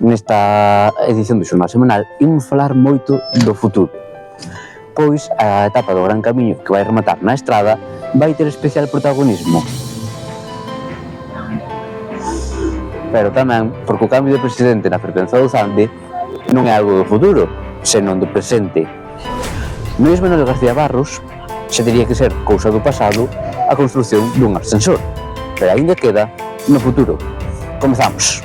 Nesta edición do Xornal Semanal imos falar moito do futuro, pois a etapa do Gran Camiño que vai rematar na Estrada vai ter especial protagonismo. Pero tamén porque o cambio de presidente na Fervenza do Zande non é algo do futuro, senón do presente. Luís Manuel García Barros xa teria que ser cousa do pasado a construción dun ascensor, pero aínda queda no futuro. Comezamos.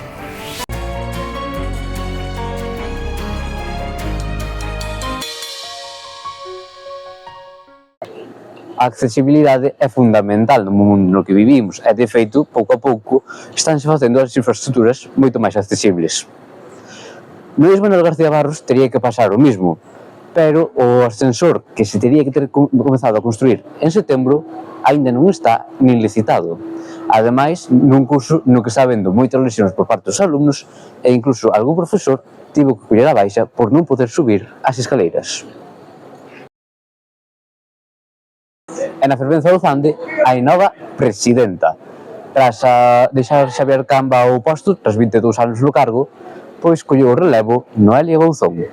A accesibilidade é fundamental no mundo no que vivimos e, de feito, pouco a pouco, estánse facendo as infraestructuras moito máis accesibles. Luís Manuel García Barros teria que pasar o mismo, pero o ascensor que se teria que ter comezado a construir en setembro aínda non está nin licitado. Ademais, nun curso no que está habendo moitas lesións por parte dos alumnos e incluso algún profesor tivo que coller a baixa por non poder subir as escaleiras. E na Fervenza do Zande hai nova presidenta. Tras deixar Xavier Camba ao posto, tras 22 anos no cargo, pois colleu o relevo Noelia Bouzón.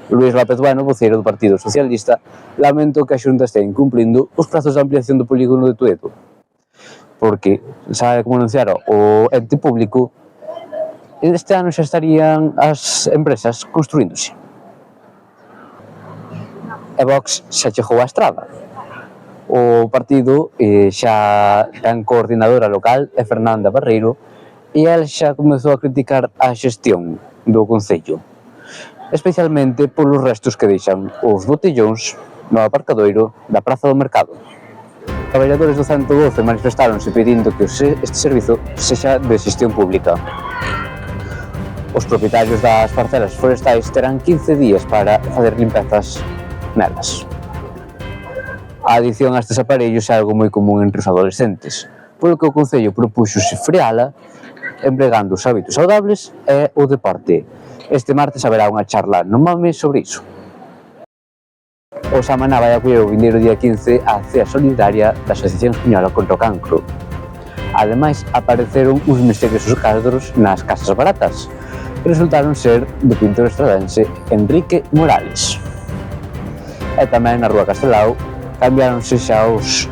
Luís López Bueno, voceiro do Partido Socialista, lamentou que a Xunta estea incumplindo os prazos de ampliación do polígono de Tuedo, porque, sabe como anunciara o ente público, este ano xa estarían as empresas construíndose. E Vox xa chegou á Estrada. O partido xa ten coordinadora local, é Fernanda Barreiro, e ela xa comezou a criticar a xestión do concello, especialmente polos restos que deixan os botellóns no aparcadoiro da Praza do Mercado. Os traballadores do 112 manifestáronse pedindo que este servizo sexa de xestión pública. Os propietarios das parcelas forestais terán 15 días para facer limpezas nelas. A adición a estes aparellos é algo moi común entre os adolescentes, polo que o Concello propúxose freala empregando os hábitos saudables e o deporte. Este martes haberá unha charla no MAME sobre iso. O Samaná vai acoller o vindeiro día 15 a cea solidaria da Asociación Española contra o Cancro. Ademais, apareceron uns misteriosos cadros nas casas baratas, que resultaron ser do pintor estradense Enrique Morales. E tamén na Rúa Castelao cambiáronse xa os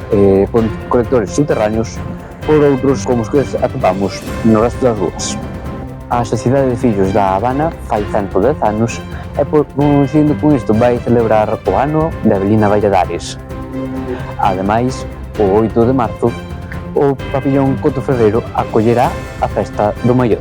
colectores subterráneos por outros como os que atopamos no resto das rúas. A Sociedade de Fillos da Habana fai 110 anos e, coincidindo con isto, vai celebrar o ano de Avelina Valladares. Ademais, o 8 de marzo, o pabillón Coto Ferreiro acollerá a festa do Maior.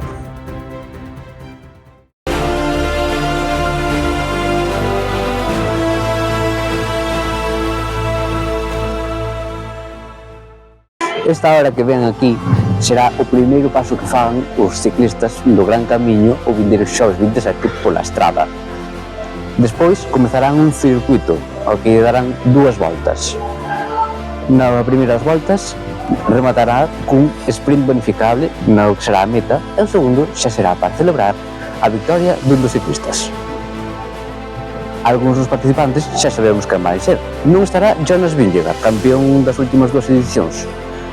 Esta hora que ven aquí será o primeiro paso que fan os ciclistas do Gran Camiño o vindeiro xoves 27 pola Estrada. Despois comezarán un circuito ao que darán 2 voltas. Na primeira das voltas rematará cun sprint bonificable no que será a meta e o segundo xa será para celebrar a victoria dun dos ciclistas. Algúns dos participantes xa sabemos que vai ser. Non estará Jonas Vingegaard, campeón das últimas 2 edicións,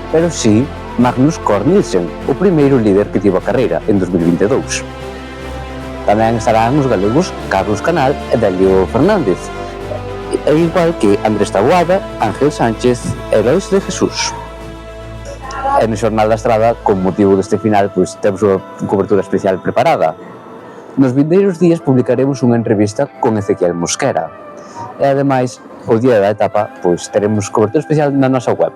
pero sí Magnus Cort Nielsen, o primeiro líder que tivo a carreira en 2022. Tamén estarán os galegos Carlos Canal e Delio Fernández, igual que Andrés Taboada, Ángel Sánchez e Lois de Jesús. E no Xornal da Estrada, con motivo deste final, pois temos unha cobertura especial preparada. Nos vindeiros días publicaremos unha entrevista con Ezequiel Mosquera. E ademais, o día da etapa, pois teremos cobertura especial na nosa web.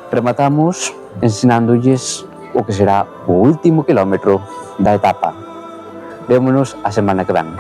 Rematamos ensinándolles o que será o último quilómetro da etapa. Vémonos a semana que ven.